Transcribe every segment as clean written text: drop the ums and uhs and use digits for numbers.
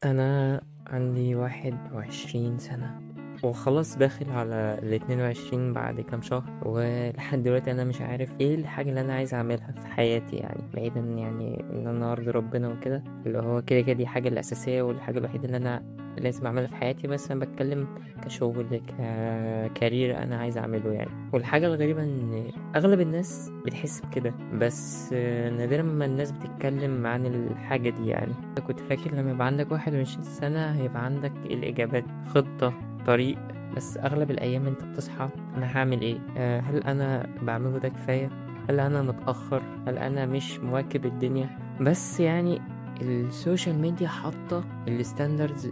أنا عندي 21 سنة وخلاص داخل على ال22 بعد كام شهر، ولحد دلوقتي أنا مش عارف ايه الحاجة اللي أنا عايز أعملها في حياتي، يعني بعيدا يعني إن أنا أرضي ربنا وكده، اللي هو كده كده دي حاجة الأساسية والحاجة الوحيدة اللي أنا لازم أعملها في حياتي. بس أنا بتكلم كشغل ككارير أنا عايز أعمله يعني. والحاجة الغريبة إن أغلب الناس بتحس بكده، بس نادرا ما الناس بتتكلم عن الحاجة دي يعني. كنت فاكر لما يبقى عندك 21 سنة هيبقى عندك الإجابات، خطة، طريق، بس أغلب الأيام أنت بتصحى أنا هعمل إيه؟ هل أنا بعمله ده كفاية؟ هل أنا متأخر؟ هل أنا مش مواكب الدنيا؟ بس يعني السوشيال ميديا حاطة الستاندردز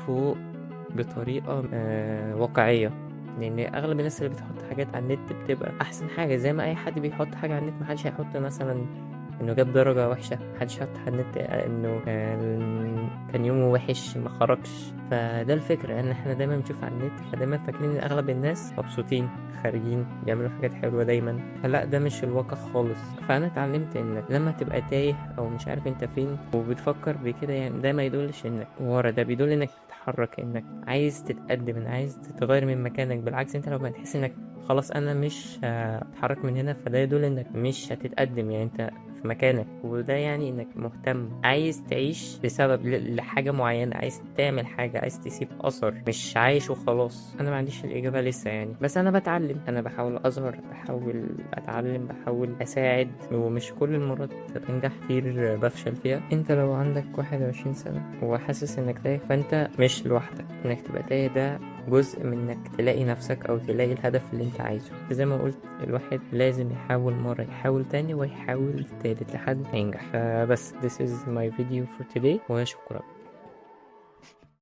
فوق بطريقة واقعية، لأن أغلب الناس اللي بتحط حاجات على النت بتبقى أحسن حاجة. زي ما أي حد بيحط حاجة على النت، محدش هيحط مثلا انه جاب درجة وحشة، محدش حط على النت انه كان يومه وحش ما خرجش. فده الفكرة ان احنا دايما بنشوف على النت، فدايما فاكرين ان اغلب الناس مبسوطين خارجين بيعملوا حاجات حلوة دايما، فلا ده مش الواقع خالص. فانا اتعلمت انك لما تبقى تايه او مش عارف انت فين وبتفكر بكده، يعني ده ما يدلش انك ورا، ده بيدل انك بتتحرك، انك عايز تتقدم، انك عايز تتغير من مكانك. بالعكس انت لما تحس انك خلاص انا مش هتحرك من هنا، فده يدل انك مش هتتقدم، يعني انت في مكانك. وده يعني انك مهتم، عايز تعيش بسبب لحاجة معينة، عايز تعمل حاجة، عايز تسيب أثر، مش عايش وخلاص. أنا ما عنديش الإجابة لسه يعني، بس أنا بتعلم، أنا بحاول أظهر، بحاول أتعلم، بحاول أساعد، ومش كل المرات بنجح، كتير بفشل فيها. أنت لو عندك 21 سنة وحاسس إنك تايه، فأنت مش لوحدك. إنك تبقى تايه ده جزء من انك تلاقي نفسك او تلاقي الهدف اللي انت عايزه. زي ما قلت، الواحد لازم يحاول مرة، يحاول تاني، ويحاول تالت لحد ما ينجح. فبس this is my video for today، وشكرا.